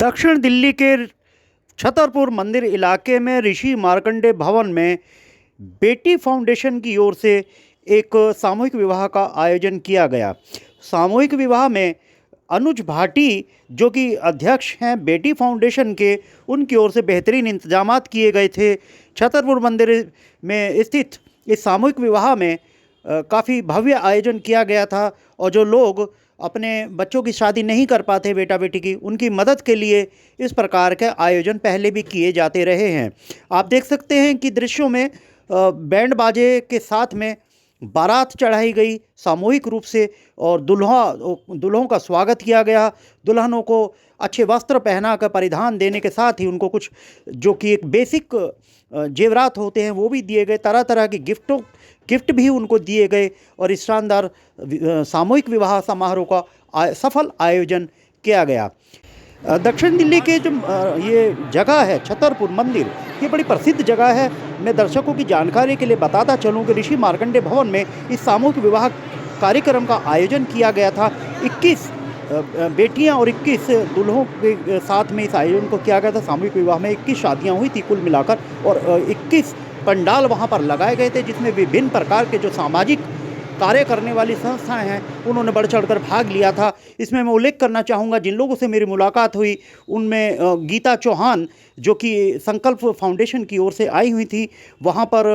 दक्षिण दिल्ली के छतरपुर मंदिर इलाके में ऋषि मार्कंडेय भवन में बेटी फाउंडेशन की ओर से एक सामूहिक विवाह का आयोजन किया गया। सामूहिक विवाह में अनुज भाटी जो कि अध्यक्ष हैं बेटी फाउंडेशन के, उनकी ओर से बेहतरीन इंतजामात किए गए थे। छतरपुर मंदिर में स्थित इस सामूहिक विवाह में काफ़ी भव्य आयोजन किया गया था और जो लोग अपने बच्चों की शादी नहीं कर पाते बेटा बेटी की, उनकी मदद के लिए इस प्रकार के आयोजन पहले भी किए जाते रहे हैं। आप देख सकते हैं कि दृश्यों में बैंड बाजे के साथ में बारात चढ़ाई गई सामूहिक रूप से और दुल्हों का स्वागत किया गया। दुल्हनों को अच्छे वस्त्र पहना कर परिधान देने के साथ ही उनको कुछ जो कि एक बेसिक जेवरात होते हैं वो भी दिए गए। तरह तरह के गिफ्ट भी उनको दिए गए और इस शानदार सामूहिक विवाह समारोह का सफल आयोजन किया गया। दक्षिण दिल्ली के जो ये जगह है छतरपुर मंदिर, ये बड़ी प्रसिद्ध जगह है। मैं दर्शकों की जानकारी के लिए बताता चलूँ कि ऋषि मार्कंडेय भवन में इस सामूहिक विवाह कार्यक्रम का आयोजन किया गया था। 21 बेटियां और 21 दुल्हों के साथ में इस आयोजन को किया गया था। सामूहिक विवाह में 21 शादियां हुई थी कुल मिलाकर और 21 पंडाल वहां पर लगाए गए थे, जिसमें विभिन्न प्रकार के जो सामाजिक कार्य करने वाली संस्थाएं हैं उन्होंने बढ़ चढ़कर भाग लिया था। इसमें मैं उल्लेख करना चाहूँगा, जिन लोगों से मेरी मुलाकात हुई उनमें गीता चौहान जो कि संकल्प फाउंडेशन की ओर से आई हुई थी। वहाँ पर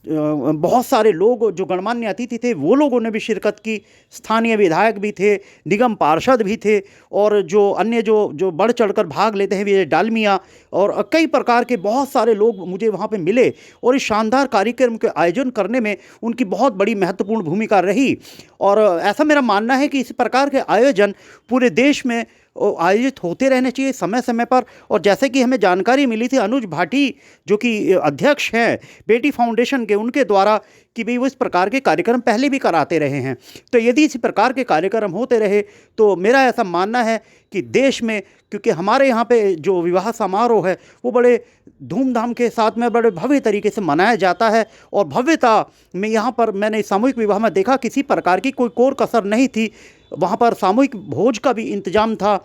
बहुत सारे लोग जो गणमान्य अतिथि थे वो लोगों ने भी शिरकत की। स्थानीय विधायक भी थे, निगम पार्षद भी थे और जो अन्य जो बढ़ चढ़कर भाग लेते हैं विजय डालमिया और कई प्रकार के बहुत सारे लोग मुझे वहाँ पे मिले और इस शानदार कार्यक्रम के आयोजन करने में उनकी बहुत बड़ी महत्वपूर्ण भूमिका रही। और ऐसा मेरा मानना है कि इस प्रकार के आयोजन पूरे देश में आयोजित होते रहने चाहिए समय समय पर। और जैसे कि हमें जानकारी मिली थी अनुज भाटी जो कि अध्यक्ष हैं बेटी फाउंडेशन के, उनके द्वारा कि भाई वो इस प्रकार के कार्यक्रम पहले भी कराते रहे हैं। तो यदि इसी प्रकार के कार्यक्रम होते रहे तो मेरा ऐसा मानना है कि देश में, क्योंकि हमारे यहाँ पे जो विवाह समारोह है वो बड़े धूमधाम के साथ में बड़े भव्य तरीके से मनाया जाता है और भव्यता में यहाँ पर मैंने सामूहिक विवाह में देखा किसी प्रकार की कोई कोर कसर नहीं थी। वहाँ पर सामूहिक भोज का भी इंतजाम था,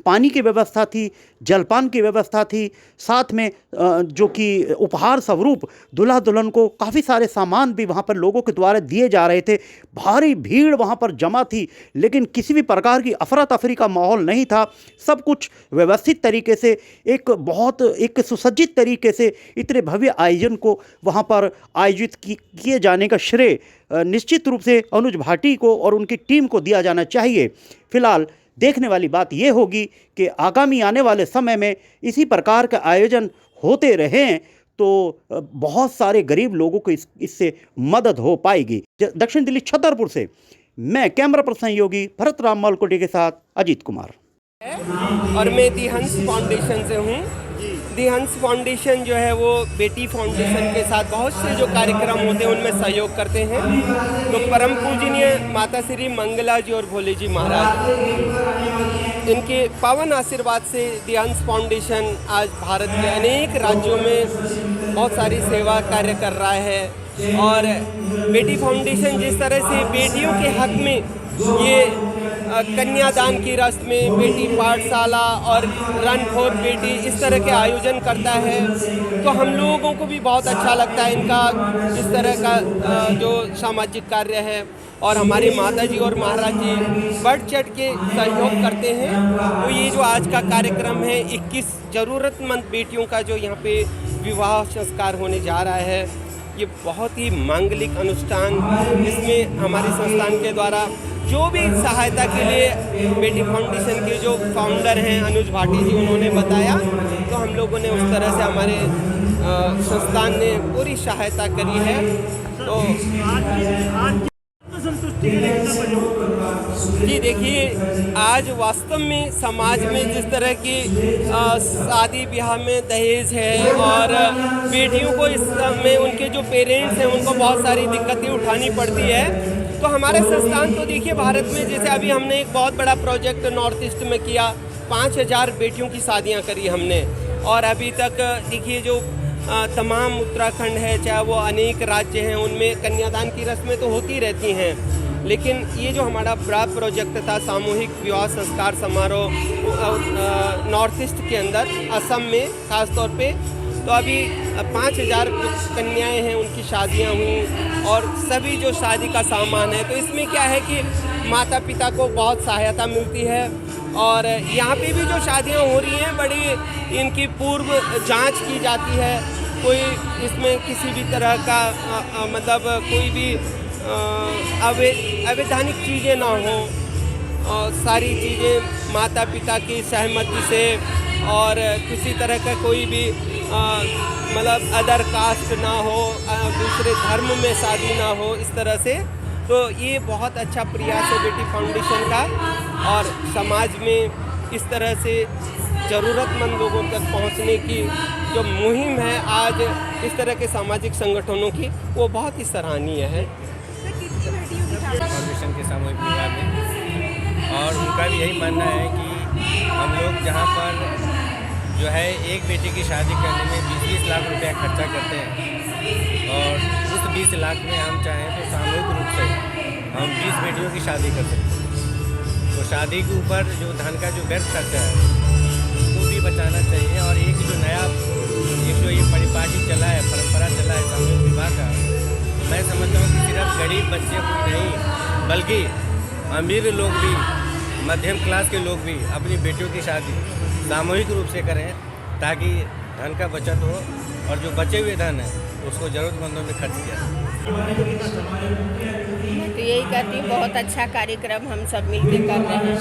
पानी की व्यवस्था थी, जलपान की व्यवस्था थी, साथ में जो कि उपहार स्वरूप दूल्हा दुल्हन को काफ़ी सारे सामान भी वहाँ पर लोगों के द्वारा दिए जा रहे थे। भारी भीड़ वहाँ पर जमा थी लेकिन किसी भी प्रकार की अफरा तफरी का माहौल नहीं था। सब कुछ व्यवस्थित तरीके से एक सुसज्जित तरीके से इतने भव्य आयोजन को वहाँ पर आयोजित किए जाने का श्रेय निश्चित रूप से अनुज भाटी को और उनकी टीम को दिया जाना चाहिए। फिलहाल देखने वाली बात यह होगी कि आगामी आने वाले समय में इसी प्रकार का आयोजन होते रहें तो बहुत सारे गरीब लोगों को इससे मदद हो पाएगी। दक्षिण दिल्ली छतरपुर से मैं कैमरा पर्सन सहयोगी भरत राम मालकोटी के साथ अजीत कुमार। और मैं दी हंस फाउंडेशन से हूँ। दी हंस फाउंडेशन जो है वो बेटी फाउंडेशन के साथ बहुत से जो कार्यक्रम होते हैं उनमें सहयोग करते हैं। तो परम पूजनीय माता श्री मंगला जी और भोले जी महाराज, इनके पावन आशीर्वाद से दी हंस फाउंडेशन आज भारत के अनेक राज्यों में बहुत सारी सेवा कार्य कर रहा है। और बेटी फाउंडेशन जिस तरह से बेटियों के हक में ये कन्यादान की रस्म में बेटी पाठशाला और रन फॉर बेटी इस तरह के आयोजन करता है, तो हम लोगों को भी बहुत अच्छा लगता है इनका इस तरह का जो सामाजिक कार्य है। और हमारी माता जी और महाराज जी बढ़ चढ़ के सहयोग करते हैं। तो ये जो आज का कार्यक्रम है 21 ज़रूरतमंद बेटियों का जो यहाँ पे विवाह संस्कार होने जा रहा है, ये बहुत ही मांगलिक अनुष्ठान, इसमें हमारे संस्थान के द्वारा जो भी सहायता के लिए बेटी फाउंडेशन के जो फाउंडर हैं अनुज भाटी जी, उन्होंने बताया तो हम लोगों ने उस तरह से हमारे संस्थान ने पूरी सहायता करी है। तो जी देखिए, आज वास्तव में समाज में जिस तरह की शादी ब्याह में दहेज है और बेटियों को इस में उनके जो पेरेंट्स हैं उनको बहुत सारी दिक्कतें उठानी पड़ती है, तो हमारे संस्थान तो देखिए भारत में जैसे अभी हमने एक बहुत बड़ा प्रोजेक्ट नॉर्थ ईस्ट में किया, 5000 बेटियों की शादियां करी हमने। और अभी तक देखिए जो तमाम उत्तराखंड है, चाहे वो अनेक राज्य हैं, उनमें कन्यादान की रस्में तो होती रहती हैं। लेकिन ये जो हमारा बड़ा प्रोजेक्ट था सामूहिक विवाह संस्कार समारोह नॉर्थ ईस्ट के अंदर असम में ख़ास तौर पे, तो अभी 5000 कन्याएं हैं, उनकी शादियां हुई और सभी जो शादी का सामान है, तो इसमें क्या है कि माता पिता को बहुत सहायता मिलती है। और यहाँ पे भी जो शादियाँ हो रही हैं बड़ी इनकी पूर्व जांच की जाती है, कोई इसमें किसी भी तरह का मतलब कोई भी अवैधानिक चीज़ें ना हो, और सारी चीज़ें माता पिता की सहमति से और किसी तरह का कोई भी मतलब अदर कास्ट ना हो, दूसरे धर्म में शादी ना हो, इस तरह से। तो ये बहुत अच्छा प्रयास है बेटी फाउंडेशन का, और समाज में इस तरह से ज़रूरतमंद लोगों तक पहुंचने की जो मुहिम है आज इस तरह के सामाजिक संगठनों की, वो बहुत ही सराहनीय है। फाउंडेशन के सामूहिक विवाह में, और उनका भी यही मानना है कि हम लोग जहाँ पर जो है एक बेटी की शादी करने में 20-20 लाख रुपया खर्चा करते हैं, और उस 20 लाख में हम चाहें तो सामूहिक रूप से हम 20 बेटियों की शादी कर सकते हैं। तो शादी के ऊपर जो धन का जो व्यर्थ खर्चा है उसको भी बचाना चाहिए। और एक जो ये परिपाटी चला है, परंपरा चला है सामूहिक विवाह का, तो मैं समझता हूँ कि सिर्फ गरीब बच्चे नहीं बल्कि अमीर लोग भी, मध्यम क्लास के लोग भी अपनी बेटियों की शादी सामूहिक रूप से करें, ताकि धन का बचत हो और जो बचे हुए धन है उसको ज़रूरतमंदों में खर्च किया। मैं तो यही कहती हूँ, बहुत अच्छा कार्यक्रम हम सब मिलकर कर रहे हैं,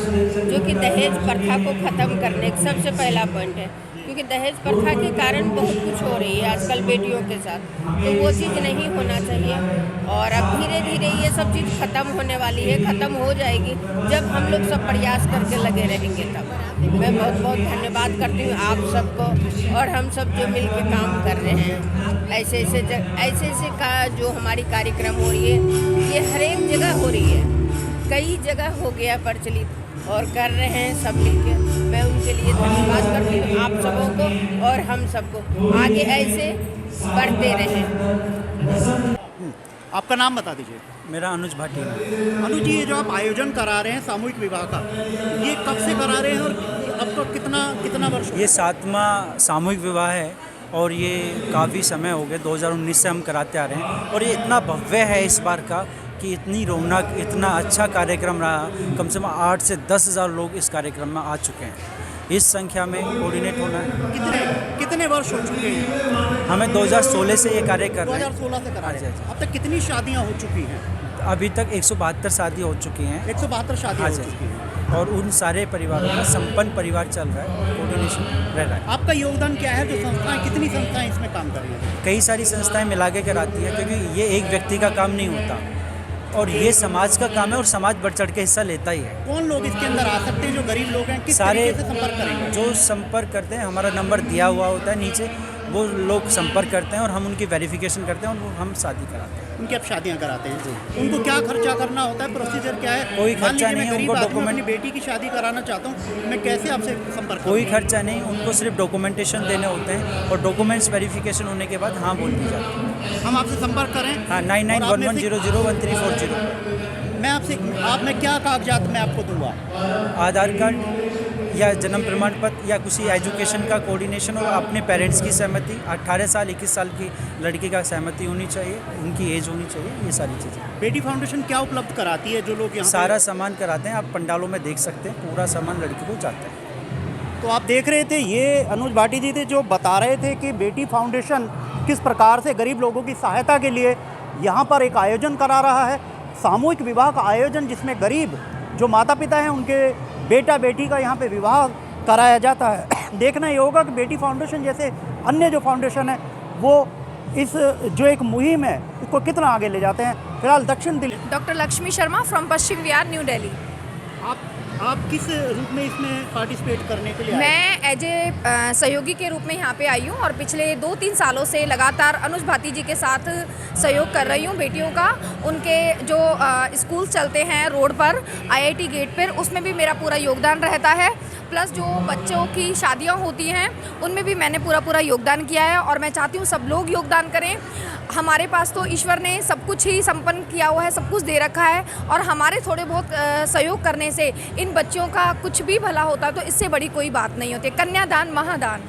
जो कि दहेज प्रथा को ख़त्म करने का सबसे पहला पॉइंट है, क्योंकि दहेज प्रथा के कारण बहुत कुछ हो रही है आजकल बेटियों के साथ, तो वो चीज़ नहीं होना चाहिए। और अब धीरे धीरे ये सब चीज़ ख़त्म होने वाली है, ख़त्म हो जाएगी जब हम लोग सब प्रयास करके लगे रहेंगे तब। मैं बहुत बहुत धन्यवाद करती हूँ आप सबको, और हम सब जो मिल के काम कर रहे हैं, ऐसे का जो हमारी कार्यक्रम हो रही है, ये हर एक जगह हो रही है, कई जगह हो गया प्रचलित और कर रहे हैं सब मिलके। मैं उनके लिए धन्यवाद करती हूँ आप सबों को, और हम सबको आगे ऐसे बढ़ते रहें। आपका नाम बता दीजिए। मेरा अनुज भाटिया। अनुज जी, ये जो आप आयोजन करा रहे हैं सामूहिक विवाह का, ये कब से करा रहे हैं और अब तो कितना वर्ष हो ये 7वां सामूहिक विवाह है, और ये काफ़ी समय हो गया, 2019 से हम कराते आ रहे हैं, और ये इतना भव्य है इस बार का कि इतनी रौनक, इतना अच्छा कार्यक्रम रहा। कम से कम 8 से 10 हज़ार लोग इस कार्यक्रम में आ चुके हैं। इस संख्या में कोऑर्डिनेट होना है। कितने वर्ष हो चुके हैं? हमें 2016 से ये कार्य कर रहे हैं। 2016 से करा रहे हैं। हाँ जी। अब तक कितनी शादियां हो चुकी हैं? अभी तक 172 शादी हो चुकी हैं। 172 शादियां हाँ हो जी। चुकी हैं। और उन सारे परिवारों का संपन्न परिवार चल रहा है, कोऑर्डिनेशन रह रहा है। आपका योगदान क्या है? जो संस्थाएं, कितनी संस्थाएं इसमें काम कर रही हैं? कई सारी संस्थाएं मिला के कराती हैं, क्योंकि ये एक व्यक्ति का काम नहीं होता, और ये समाज का काम है, और समाज बढ़ चढ़ के हिस्सा लेता ही है। कौन लोग इसके अंदर आ सकते हैं जो गरीब लोग हैं? किस सारे तरीके से संपर्क करेंगे? जो संपर्क करते हैं, हमारा नंबर दिया हुआ होता है नीचे, वो लोग संपर्क करते हैं और हम उनकी वेरिफिकेशन करते हैं और हम शादी कराते हैं। उनकी आप शादियां कराते हैं? उनको क्या खर्चा करना होता है? प्रोसीजर क्या है? कोई मान खर्चा लीजिए नहीं मैं है, गरीब उनको आदमी हूं, डॉक्यूमेंट- अपनी बेटी की शादी कराना चाहता हूँ, मैं कैसे आपसे संपर्क करूं? कोई खर्चा नहीं, उनको सिर्फ डॉक्यूमेंटेशन देने होते हैं, और डॉक्यूमेंट्स वेरिफिकेशन होने के बाद हाँ बोल दी जाती है। हम आपसे संपर्क करें? हाँ, 9911001342। मैं क्या कागजात मैं आपको दूंगा? आधार कार्ड या जन्म प्रमाण पत्र या किसी एजुकेशन का कोऑर्डिनेशन, और अपने पेरेंट्स की सहमति, 18 साल 21 साल की लड़की का सहमति होनी चाहिए, उनकी एज होनी चाहिए, ये सारी चीज़ें। बेटी फाउंडेशन क्या उपलब्ध कराती है जो लोग यहाँ सारा सामान कराते हैं, आप पंडालों में देख सकते हैं, पूरा सामान लड़की को जाता है। तो आप देख रहे थे, ये अनुज भाटी जी थे जो बता रहे थे कि बेटी फाउंडेशन किस प्रकार से गरीब लोगों की सहायता के लिए यहाँ पर एक आयोजन करा रहा है, सामूहिक विवाह का आयोजन, जिसमें गरीब जो माता पिता हैं उनके बेटा बेटी का यहाँ पे विवाह कराया जाता है। देखना ये होगा कि बेटी फाउंडेशन जैसे अन्य जो फाउंडेशन है वो इस जो एक मुहिम है इसको कितना आगे ले जाते हैं। फिलहाल दक्षिण Delhi. Doctor Lakshmi Sharma from Paschim Vihar, new Delhi. आप किस रूप में इसमें पार्टिसिपेट करने के लिए आए? मैं एज ए सहयोगी के रूप में यहाँ पे आई हूँ, और पिछले 2-3 सालों से लगातार अनुज भाटी जी के साथ सहयोग कर रही हूँ बेटियों का। उनके जो स्कूल चलते हैं रोड पर, IIT गेट पर, उसमें भी मेरा पूरा योगदान रहता है। प्लस जो बच्चों की शादियां होती हैं उनमें भी मैंने पूरा योगदान किया है और मैं चाहती हूँ सब लोग योगदान करें। हमारे पास तो ईश्वर ने सब कुछ ही संपन्न किया हुआ है, सब कुछ दे रखा है और हमारे थोड़े बहुत सहयोग करने से इन बच्चों का कुछ भी भला होता है, तो इससे बड़ी कोई बात नहीं होती। कन्यादान महादान।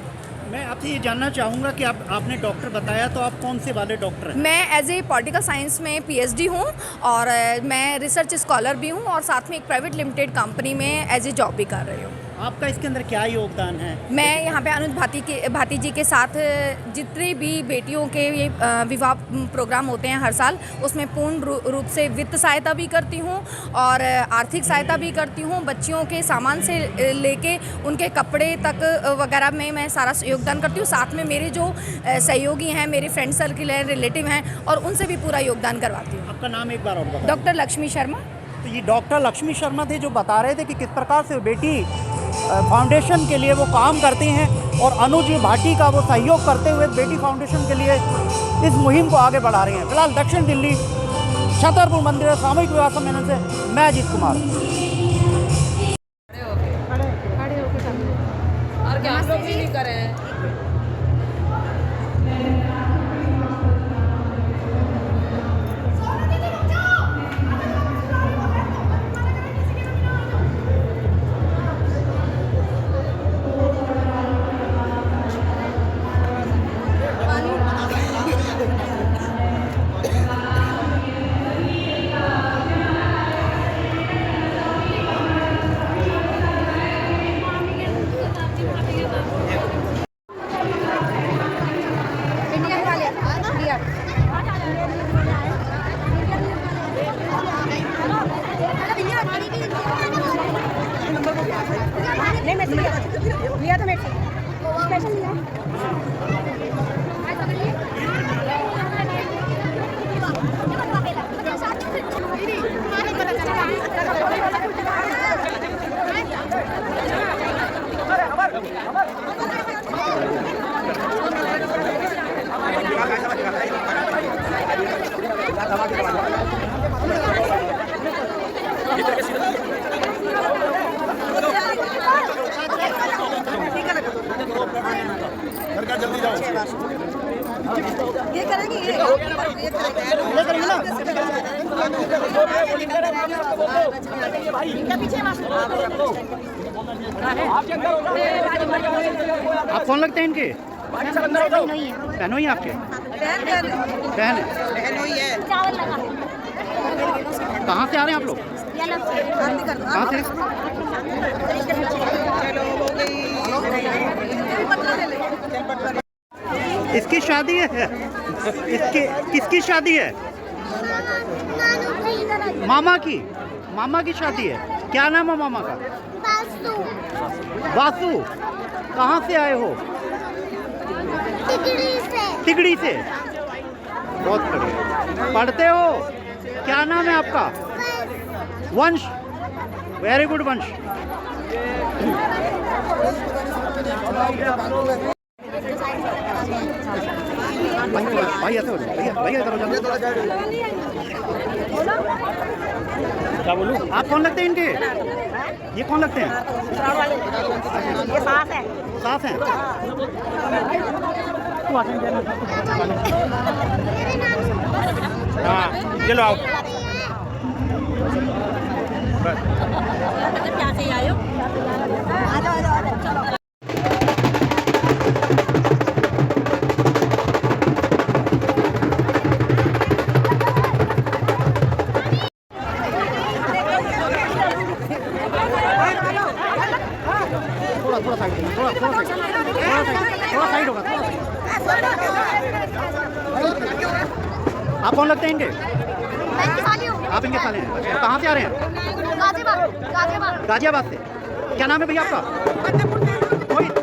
मैं आपसे ये जानना चाहूँगा कि आपने डॉक्टर बताया, तो आप कौन से वाले डॉक्टर हैं? मैं एज ए पॉलिटिकल साइंस में PhD हूँ और मैं रिसर्च स्कॉलर भी हूँ और साथ में एक प्राइवेट लिमिटेड कंपनी में एज ए जॉब भी कर रही हूँ। आपका इसके अंदर क्या योगदान है? मैं यहाँ पे अनुज भाटी जी के साथ जितने भी बेटियों के ये विवाह प्रोग्राम होते हैं हर साल, उसमें पूर्ण रूप से वित्त सहायता भी करती हूँ और आर्थिक सहायता भी करती हूँ। बच्चियों के सामान से लेके उनके कपड़े तक वगैरह में मैं सारा योगदान करती हूँ। साथ में मेरे जो सहयोगी हैं, मेरे फ्रेंड सर्किल हैं, रिलेटिव हैं और उनसे भी पूरा योगदान करवाती हूँ। आपका नाम एक बार और बताइए। डॉक्टर लक्ष्मी शर्मा। तो ये डॉक्टर लक्ष्मी शर्मा थे जो बता रहे थे कि किस प्रकार से बेटी फाउंडेशन के लिए वो काम करती हैं और अनुज भाटी का वो सहयोग करते हुए बेटी फाउंडेशन के लिए इस मुहिम को आगे बढ़ा रही हैं। फिलहाल दक्षिण दिल्ली छतरपुर मंदिर सामूहिक विवाह सम्मेलन से मैं अजीत कुमार। और क्या हम लोग भी नहीं कर रहे हैं। नहीं मैं लिया था मेरे से स्पेशल लिया। जल्दी जाओ। ये करेंगे ये करेंगे ना। इनका पीछे आप कौन लगते हैं इनके? बहनों ही आपके? बहन है। चावल लगा कहाँ से आ रहे हैं आप लोग? कहाँ से? इसकी शादी है? किसकी शादी है? मामा की शादी है। क्या नाम है मामा का? वासु। कहाँ से आए हो? तिगड़ी से। बहुत बढ़िया। पढ़ते हो? क्या नाम है आपका? वंश। वेरी गुड वंश। भाई ऐसे हो जाओ, भैया इधर हो जाओ। क्या बोलूं? आप कौन लगते हैं इनके? ये कौन लगते हैं? ये सास है। सास हैं? हाँ चलो आओ। क्या से आए हो? आ जाओ चलो। थोड़ा साइड होगा। आप कौन लगते हैं इनके? आप इनके साले हैं? अच्छा, कहाँ से आ रहे हैं? गाजियाबाद से। क्या नाम है भैया आपका? रोहित।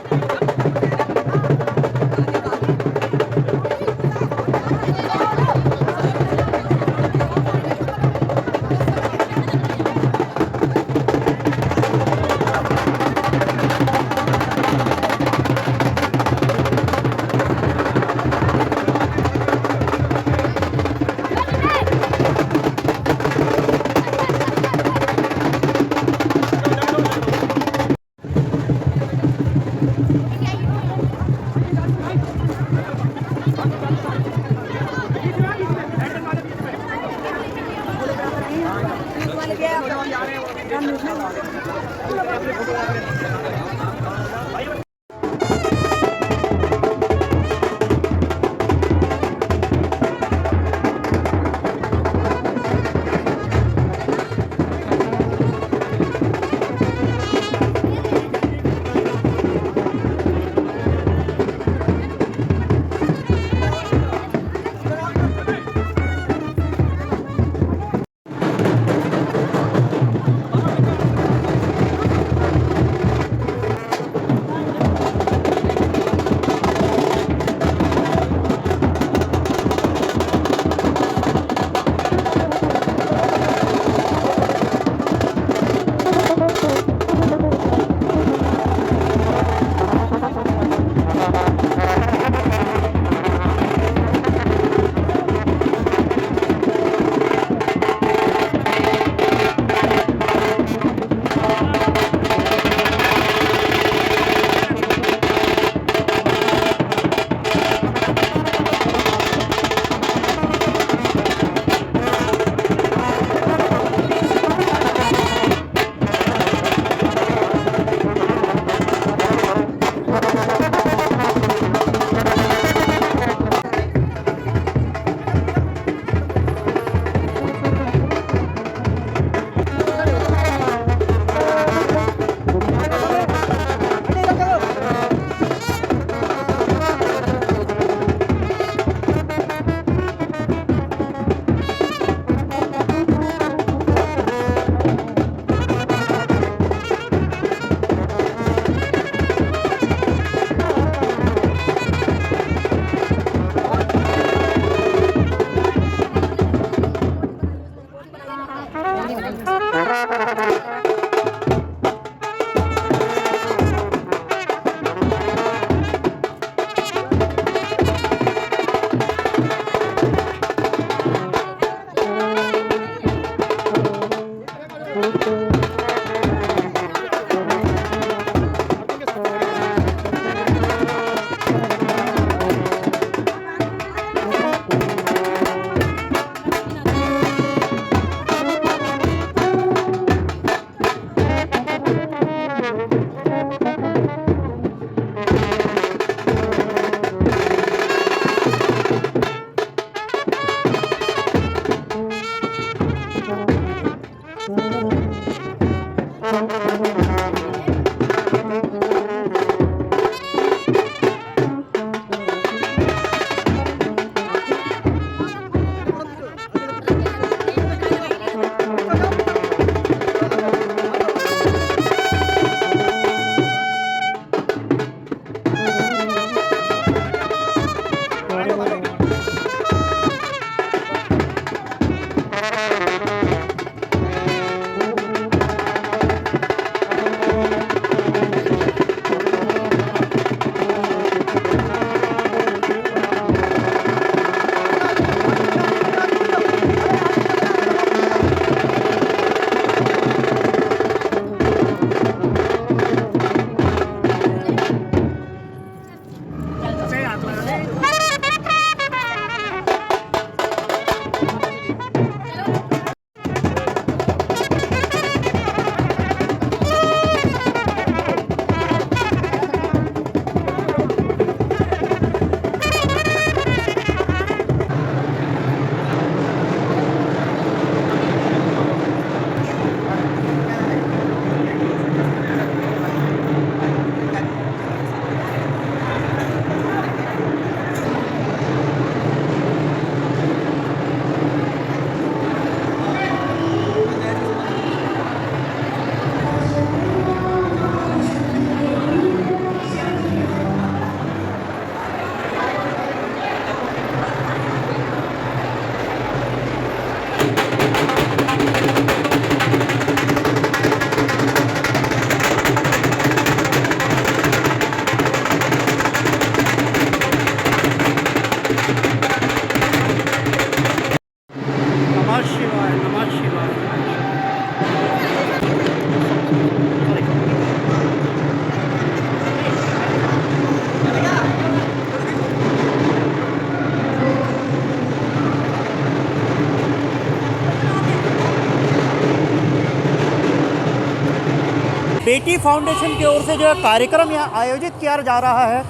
बेटी फाउंडेशन की ओर से जो है कार्यक्रम यहाँ आयोजित किया जा रहा है,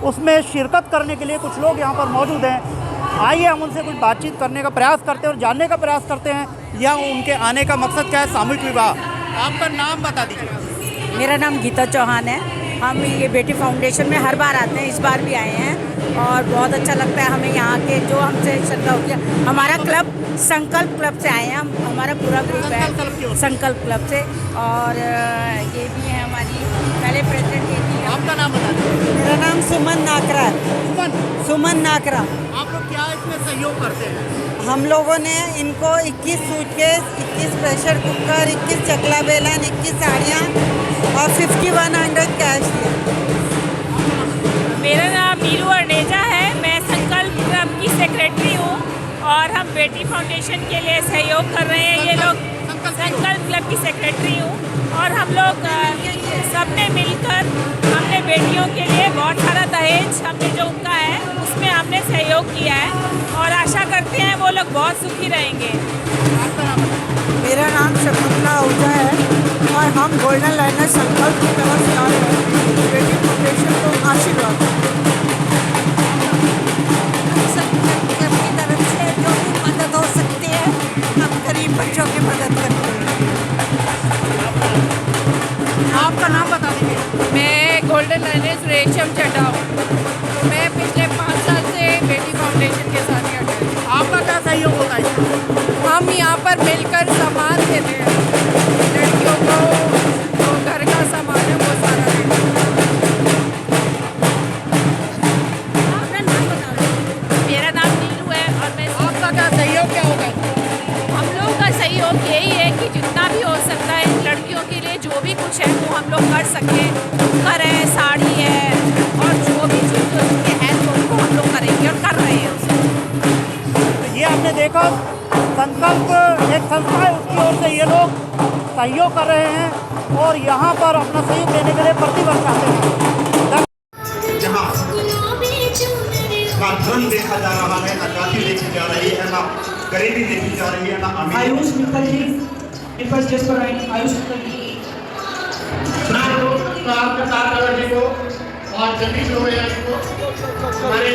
उसमें शिरकत करने के लिए कुछ लोग यहाँ पर मौजूद हैं। आइए हम उनसे कुछ बातचीत करने का प्रयास करते हैं और जानने का प्रयास करते हैं यहाँ उनके आने का मकसद क्या है। सामूहिक विवाह, आपका नाम बता दीजिए। मेरा नाम गीता चौहान है। हम ये बेटी फाउंडेशन में हर बार आते हैं, इस बार भी आए हैं और बहुत अच्छा लगता है हमें यहाँ के जो हमसे श्रद्धा होती है। हमारा क्लब संकल्प क्लब से आए हैं हम, हमारा पूरा ग्रुप है संकल्प क्लब से। और ये भी है हमारी पहले प्रेसिडेंट ये थी। आपका नाम बता दीजिए। मेरा नाम सुमन नाकरा है। सुमन नाकरा। आप लोग क्या इसमें सहयोग करते हैं? हम लोगों ने इनको 21 सूटकेस, 21 प्रेशर कुकर, 21 चकला बेलन, 21 साड़ियाँ और 5100 कैश दिया। मेरा नाम नीलू अर्नेजा है। मैं संकल्प क्लब की सेक्रेटरी हूँ और हम बेटी फाउंडेशन के लिए सहयोग कर रहे हैं। ये लोग संकल्प क्लब की सेक्रेटरी हूँ और हम लोग सबने मिलकर हमने बेटियों के लिए बहुत सारा दहेज हमने जो उनका है उसमें हमने सहयोग किया है और आशा करते हैं वो लोग बहुत सुखी रहेंगे। मेरा नाम शकुंतला आहूजा है और हम गोल्डन लाइनर संकल्प की तरफ से आ रहे हैं। बेटी फाउंडेशन को आशीर्वाद संकल्प क्लब की तरफ से जो भी मदद हो सकती है हम गरीब बच्चों की मदद करते हैं। आपका नाम बता दीजिए। मैं गोल्डन लाइनर्स रेशम चड्ढा हूँ। मैं पिछले 5 साल से बेटी फाउंडेशन के साथ ही अटैच हूँ। आपका क्या सहयोग होता है? हम यहाँ पर मिलकर सामान देते हैं लड़कियों को, जो घर का सामान है वो सारा देते हैं। मेरा नाम नीलू है और मैं आपका क्या सहयोग क्या होगा? हम लोगों का सहयोग यही है कि जितना भी हो सकता है लड़कियों के लिए जो भी कुछ है वो हम लोग कर सकें। कुकर है, साड़ी है और जो भी चीज़ उसके है तो उनको हम लोग करेंगे और कर रहे हैं उसको। ये आपने देखा संकल्प एक संस्था है, उसकी ओर से ये लोग सहयोग कर रहे हैं और यहाँ पर अपना सहयोग देने के लिए प्रतिवर्ष आते हैं। जहाँ ना धन देखा जा रहा है, ना जाति देखी जा रही है, ना गरीबी देखी जा रही है, ना अमीर। आयुष मित्तल जी फर्स्ट जस्ट पर आयुष मित्तल जी जी को और जगदीश लोहिया जी को, हमारे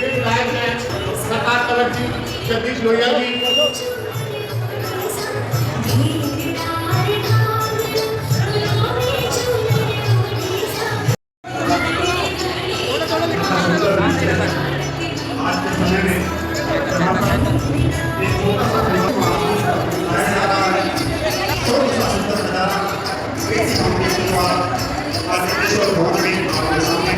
विधायक हैं सरकार कलर जी, जगदीश लोहिया जी। आज के समय में यहाँ पर एक छोटा सा लाया जा रहा है, छोटा सा सुंदर नजारा बेटी फाउंडेशन द्वारा आज देशवर भवन में आपके सामने।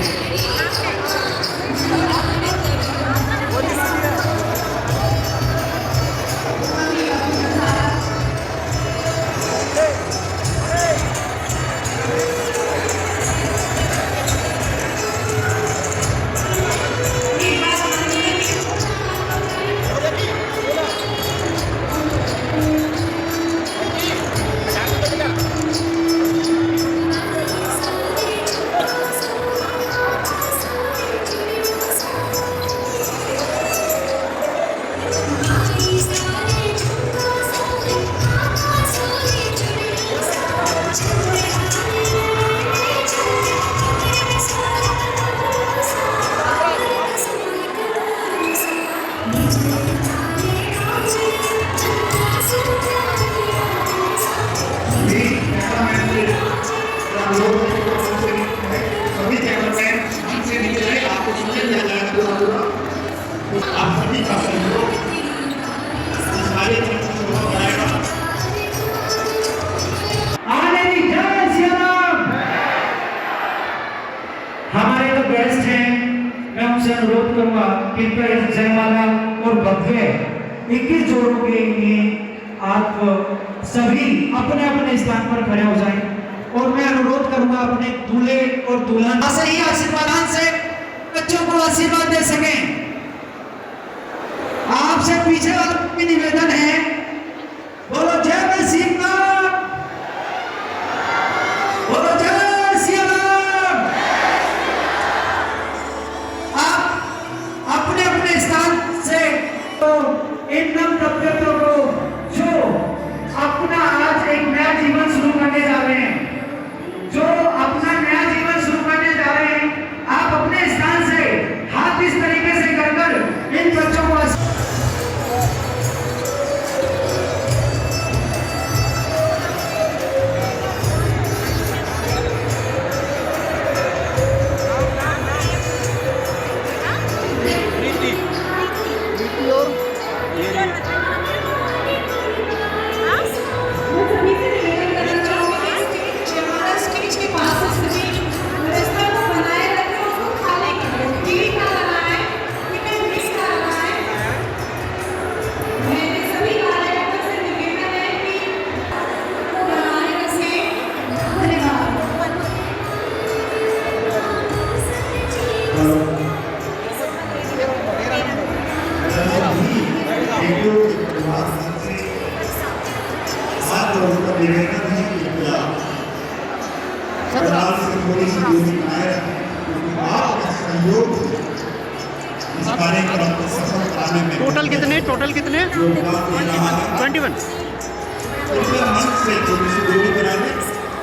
सभी कैमरामैन हमसे नीचे रहे, आपको सुनने दिया जाएगा पूरा। आप सभी का सहयोग इस कार्यक्रम को शोभा बढ़ाएगा। हमारे जो गेस्ट हैं मैं उनसे अनुरोध करूंगा कि जयमाला और भव्य 21 जोड़ों के लिए आप सभी अपने अपने स्थान पर खड़े हो जाएं और मैं अनुरोध करूंगा अपने दूल्हे और दुल्हन से ही आशीर्वाद से बच्चों को आशीर्वाद दे सकें। आपसे पीछे वालों की निवेदन है, बोलो जय मैं सीता, बोलो जय सिया राम। आप अपने अपने स्थान से तो इन नव दंपतियों को जो अपना आज एक नया जीवन शुरू करने जा रहे हैं निवेदन है कि कृपया पंडाल से थोड़ी सी दूरी बनाए रखें, क्योंकि आपका सहयोग इस कार्यक्रम को सफल कराने में टोटल कितने योगदान दे रहा है। 21। कृपया मंच से थोड़ी सी दूरी बना लें।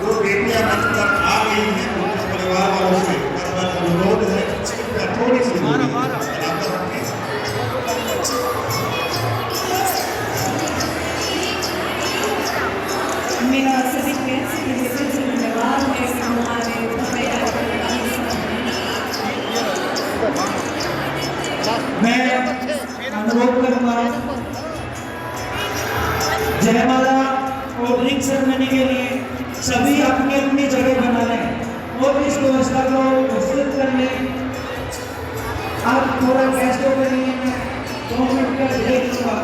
वो बेटियां मंच पर आ गई हैं, उनके परिवार वालों से बार-बार अनुरोध है कृपया थोड़ी सी दूरी बनाकर रखें। मेरा सभी फ्रेंड्स के लिए धन्यवाद है कि हमारे मैं अनुरोध करूंगा जयमाला और रिंग सेरेमनी के लिए सभी अपनी अपनी जगह बना लें और इस व्यवस्था को विस्तृत कर लें। आप थोड़ा कैसे करिए, मैं 2 मिनट का ब्रेक लूंगा।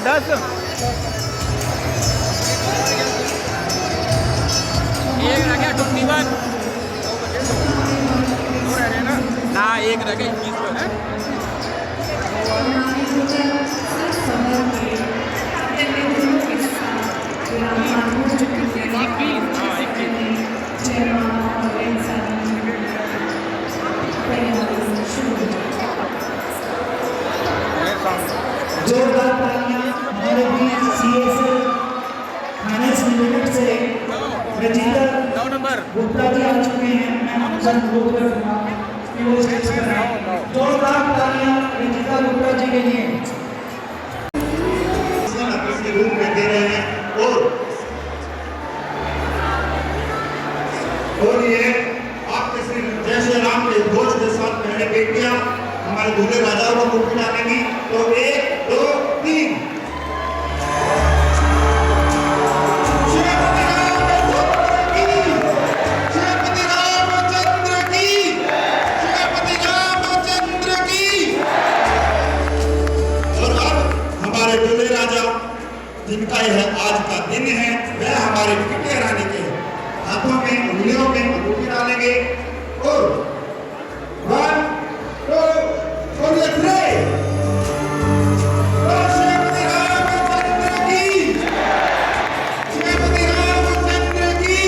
दस एक रह गया 21 ना एक रह गया 21 पर है। जोरदार तालियां हमारे बीच CSL फाइनेंस लिमिटेड से रजिंदर गुप्ता जी आ चुके हैं। मैं उनसे अनुरोध करूंगा कि वो स्टेज पर आएं। जोरदार तालियां रजिंदर गुप्ता जी के लिए। इसके रूप में दे रहे हैं और ये आपके श्री जय श्री राम के घोष के साथ पहले बेटियां हमारे दूल्हे राजाओं को मुक्ति डालेंगी। तो 1 2 3 जिनका यह आज का दिन है, वह हमारे बिटिया रानी के हाथों में उंगलियों में अंगूठी डालेंगे और 1 2 3 श्रीमती रामचंद्र की, श्रीमती रामचंद्र की।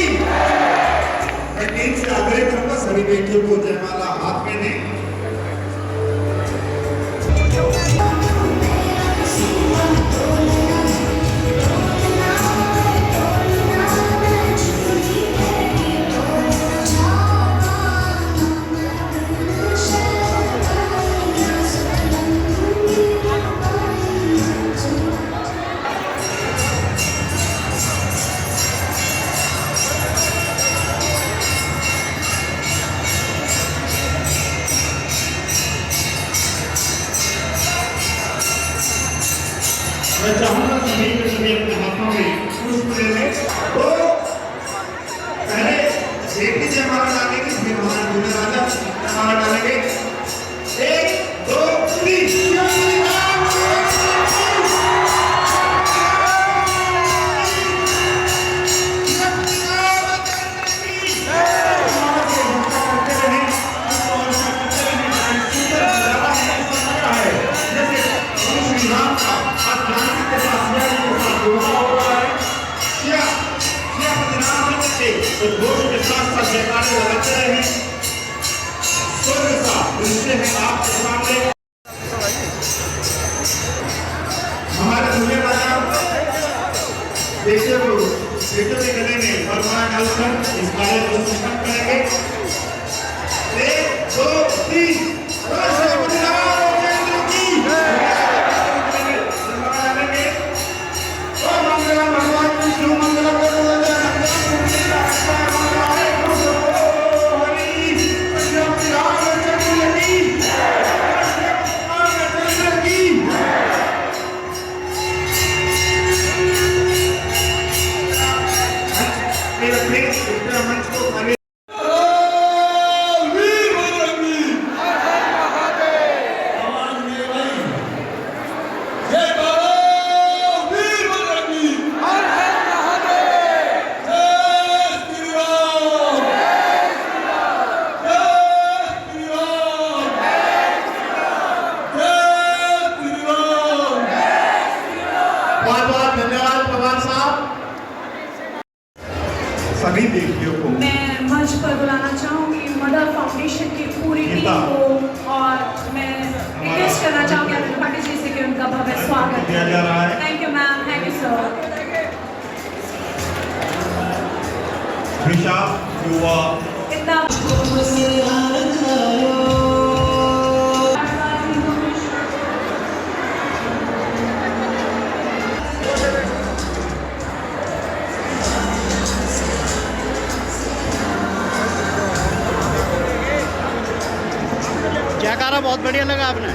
मैं टीम से आग्रह करूंगा सभी बेटियों को जयमाला हाथ में दें। मैं चाहूंगा सभी के सभी अपने हाथों में पुष्प ले लें। तो पहले बेटी जयमाला डालेंगे, फिर हमारे दूल्हे राजा जयमाला डालेंगे। 1 2 3 घोष के साथ साथ जयकारे लगाते रहे। स्वर्ग सा दृश्य है आपके सामने। हमारे दूल्हे राजा बेटे के गले में वरमाला डालकर इस कार्य को संपन्न करेंगे। 1 2 3 सभी बेटियों को मैं मंच पर बुलाना चाहूँगी मदर फाउंडेशन की पूरी टीम को, और मैं रिक्वेस्ट करना चाहूँगी अनिल भाटी जी से कि उनका भव्य स्वागत दिया जा रहा है। Thank you ma'am, thank you sir. दिशा युवा इतना जयकारा बहुत बढ़िया लगा आपने।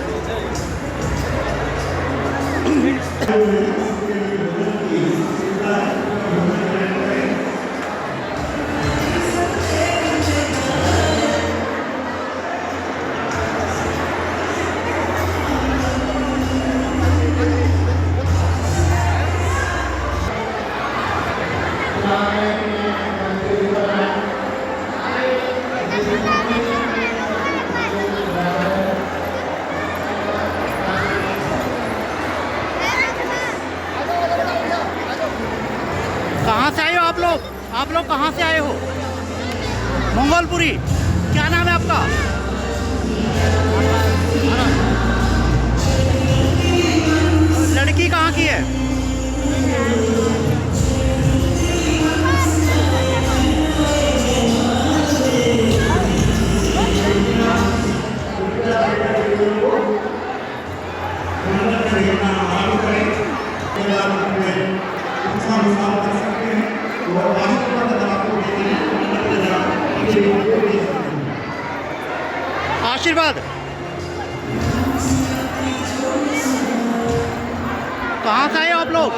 कहाँ से आए हो आप लोग? आप लोग कहाँ से आए हो? मंगोलपुरी। क्या नाम है आपका? लड़की कहाँ की है? आशीर्वाद। कहाँ से आए हो आप लोग?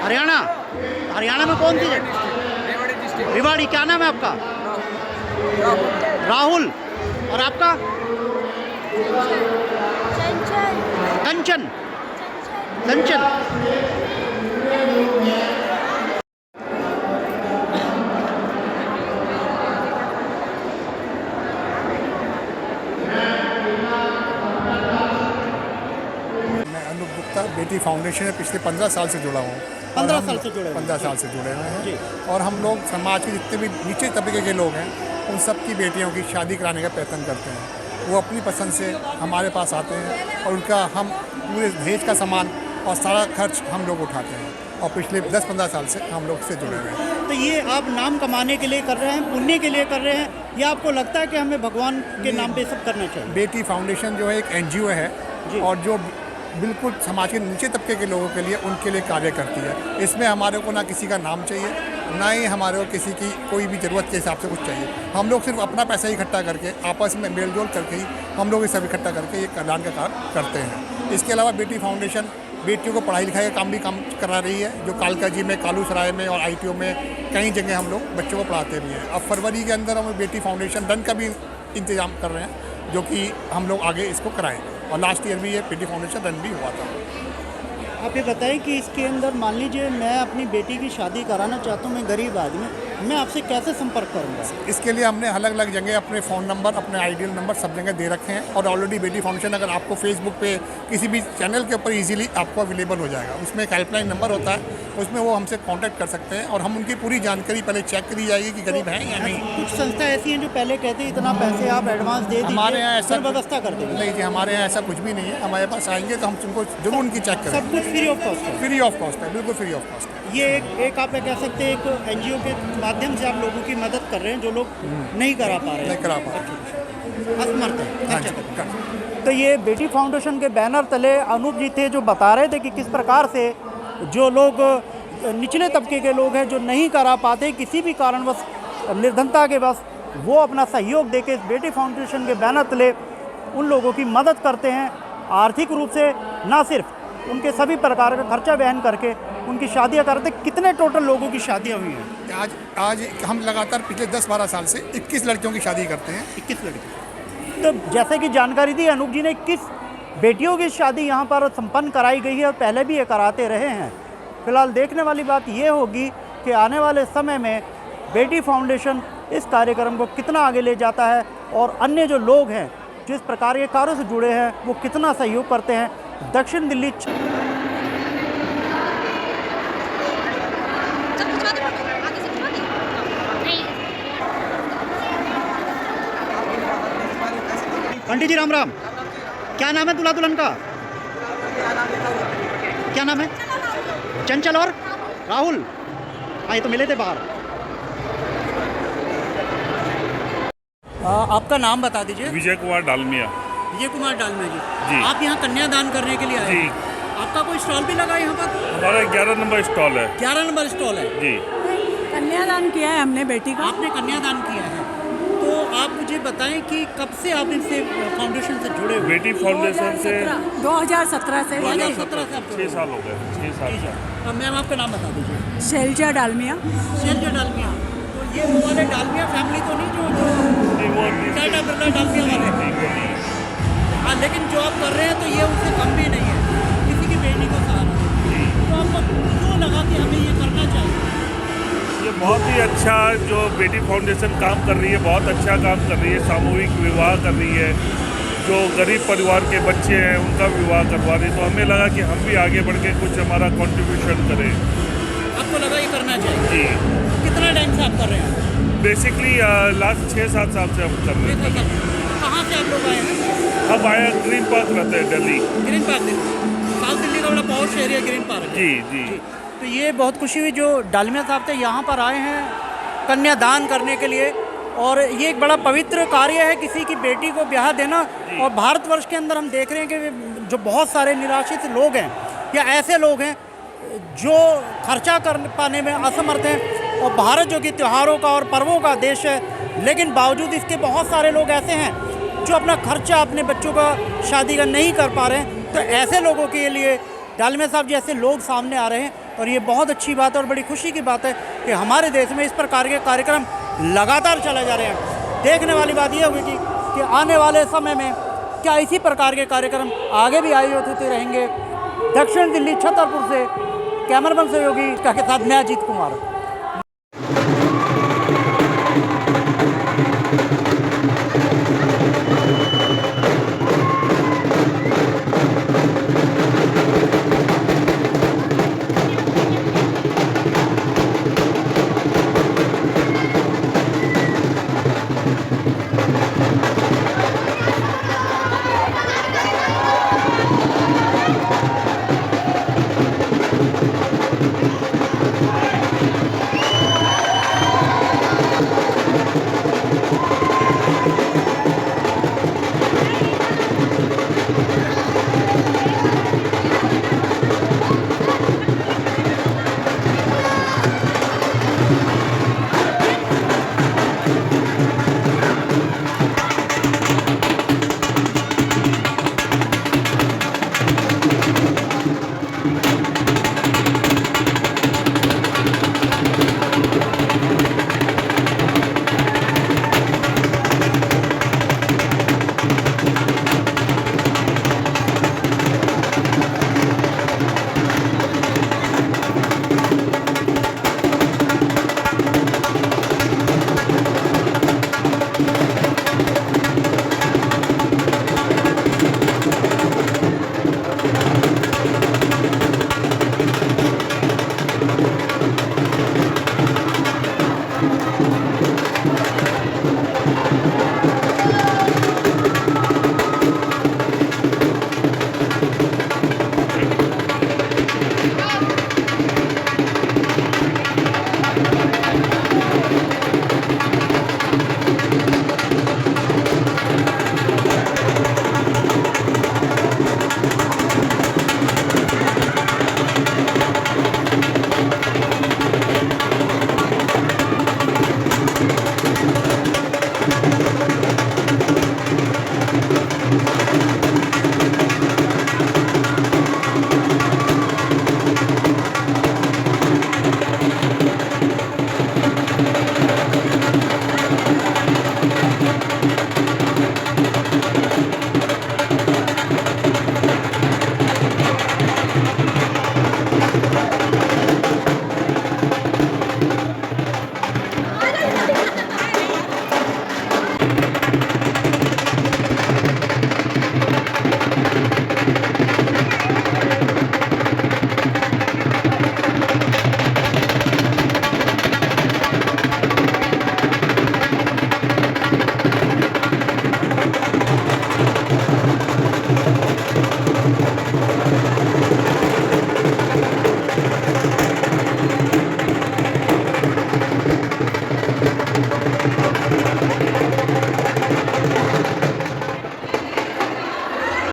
हरियाणा। हरियाणा में कौन सी जगह? रेवाड़ी। क्या नाम है आपका? राहुल। और आपका? कंचन। कंचन। बेटी फाउंडेशन में पिछले 15 साल से जुड़ा हूँ। 15 साल से जुड़े? 15 साल से जुड़े हुए हैं। और हम लोग समाज के जितने भी नीचे तबके के लोग हैं उन सब की बेटियों की शादी कराने का प्रयत्न करते हैं। वो अपनी पसंद से हमारे पास आते हैं और उनका हम पूरे दहेज का सामान और सारा खर्च हम लोग उठाते हैं, और पिछले 10-15 साल से हम लोग से जुड़े हुए हैं। तो ये आप नाम कमाने के लिए कर रहे हैं, पुण्य के लिए कर रहे हैं, या आपको लगता है कि हमें भगवान के नाम पे सब करना चाहिए? बेटी फाउंडेशन जो है एक NGO है और जो बिल्कुल समाज के नीचे तबके के लोगों के लिए उनके लिए कार्य करती है। इसमें हमारे को ना किसी का नाम चाहिए, ना ही हमारे को किसी की कोई भी ज़रूरत के हिसाब से कुछ चाहिए। हम लोग सिर्फ अपना पैसा इकट्ठा करके आपस में मेल जोल करके ही हम लोग ये सब इकट्ठा करके ये कल्याण का काम करते हैं। इसके अलावा बेटी फाउंडेशन बेटियों को पढ़ाई लिखाई का काम भी काम करा रही है, जो कालका जी में, कालू सराय में और ITO में कई जगह हम लोग बच्चों को पढ़ाते भी हैं। अब फरवरी के अंदर हम बेटी फाउंडेशन रन का भी इंतजाम कर रहे हैं, जो कि हम लोग आगे इसको कराएंगे। और लास्ट ईयर भी ये बेटी फाउंडेशन रन भी हुआ था। आप ये बताएं कि इसके अंदर मान लीजिए मैं अपनी बेटी की शादी कराना चाहता हूँ, मैं गरीब आदमी, मैं आपसे कैसे संपर्क करूँगा? इसके लिए हमने अलग अलग जगह अपने फ़ोन नंबर, अपने आइडियल नंबर सब जगह दे रखे हैं। और ऑलरेडी बेटी फाउंडेशन अगर आपको फेसबुक पे किसी भी चैनल के ऊपर इजीली आपको अवेलेबल हो जाएगा। उसमें एक हेल्पलाइन नंबर होता है, उसमें वो हमसे कांटेक्ट कर सकते हैं और हम उनकी पूरी जानकारी पहले चेक करी जाएगी कि गरीब हैं या नहीं। कुछ संस्था ऐसी हैं जो पहले कहते हैं इतना पैसे आप एडवांस दे दीजिए, हमारे यहाँ ऐसा व्यवस्था कर देंगे। नहीं जी, हमारे यहाँ ऐसा कुछ भी नहीं है। हमारे पास आएंगे तो हम उनको जरूर उनकी चेक करेंगे। सब कुछ फ्री ऑफ कॉस्ट है? फ्री ऑफ कॉस्ट है, बिल्कुल फ्री ऑफ कॉस्ट है। ये एक आप कह सकते हैं एक NGO के माध्यम से आप लोगों की मदद कर रहे हैं जो लोग नहीं करा पा रहे हैं, नहीं करा पा रहे, असमर्थ हैं। तो ये बेटी फाउंडेशन के बैनर तले अनूप जी थे जो बता रहे थे कि किस प्रकार से जो लोग निचले तबके के लोग हैं जो नहीं करा पाते किसी भी कारणवश, निर्धनता के बस, वो अपना सहयोग देके इस बेटी फाउंडेशन के बैनर तले उन लोगों की मदद करते हैं आर्थिक रूप से, ना सिर्फ उनके सभी प्रकार का खर्चा वहन करके उनकी शादियां करते। कितने टोटल लोगों की शादियां हुई हैं? आज हम लगातार पिछले 10-12 साल से 21 लड़कियों की शादी करते हैं। 21 लड़की। तो जैसे कि जानकारी दी अनूप जी ने, 21 बेटियों की शादी यहाँ पर संपन्न कराई गई है और पहले भी ये कराते रहे हैं। फिलहाल देखने वाली बात ये होगी कि आने वाले समय में बेटी फाउंडेशन इस कार्यक्रम को कितना आगे ले जाता है और अन्य जो लोग हैं जो इस प्रकार के कार्यों से जुड़े हैं वो कितना सहयोग करते हैं। दक्षिण दिल्ली पंडित जी राम राम। क्या नाम है दूल्हा दुल्हन का? क्या नाम है? चंचल और राहुल। हाँ, ये तो मिले थे बाहर। आपका नाम बता दीजिए। विजय कुमार डालमिया। विजय कुमार डालमिया जी। आप यहाँ कन्यादान करने के लिए आए जी। हैं। आपका कोई स्टॉल भी लगा है यहाँ पर? हमारा 11 नंबर स्टॉल है। 11 नंबर स्टॉल है जी। कन्यादान किया है हमने बेटी का। आपने कन्यादान किया है, तो आप मुझे बताएं कि कब से आप इनसे फाउंडेशन से जुड़े हुए? बेटी फाउंडेशन से 2017 से। 2017 से आप 6 साल हो गए। 6 साल से। अब मैम आपका नाम बता दीजिए। शैलजा डालमिया। शैलजा डालमिया। तो ये हमारे डालमिया फैमिली तो नहीं जो नहीं, वो टाटा बिरला डालमिया वाले? हाँ, लेकिन जो आप कर रहे हैं तो ये उससे कम भी नहीं है, किसी की बेटी को सहारा। तो आपको क्यों लगा कि हमें ये करना चाहिए? ये बहुत ही अच्छा जो बेटी फाउंडेशन काम कर रही है, बहुत अच्छा काम कर रही है। सामूहिक विवाह कर रही है, जो गरीब परिवार के बच्चे हैं उनका विवाह करवा रही है। तो हमें लगा कि हम भी आगे बढ़ के कुछ हमारा कंट्रीब्यूशन करें। आपको लगा ये करना चाहिए? जी। कितना टाइम से आप कर रहे हैं? बेसिकली लास्ट 6-7 साल से हम कर रहे हैं। कहाँ से आप लोग आए हैं? हम आए ग्रीन पार्क रहते हैं, Delhi. Green park Delhi. South Delhi का बड़ा पॉश एरिया ग्रीन पार्क। जी जी। तो ये बहुत खुशी हुई जो डालमिया साहब थे यहाँ पर आए हैं कन्यादान करने के लिए, और ये एक बड़ा पवित्र कार्य है किसी की बेटी को ब्याह देना। और भारतवर्ष के अंदर हम देख रहे हैं कि जो बहुत सारे निराश्रित लोग हैं या ऐसे लोग हैं जो खर्चा कर पाने में असमर्थ हैं, और भारत जो कि त्योहारों का और पर्वों का देश है, लेकिन बावजूद इसके बहुत सारे लोग ऐसे हैं जो अपना खर्चा अपने बच्चों का शादी का नहीं कर पा रहे हैं। तो ऐसे लोगों के लिए डालमिया साहब जैसे लोग सामने आ रहे हैं, और ये बहुत अच्छी बात है और बड़ी खुशी की बात है कि हमारे देश में इस प्रकार के कार्यक्रम लगातार चले जा रहे हैं। देखने वाली बात यह होगी कि आने वाले समय में क्या इसी प्रकार के कार्यक्रम आगे भी आयोजित होते रहेंगे। दक्षिण दिल्ली छतरपुर से कैमरामैन सहयोगी के साथ मैं अजीत कुमार।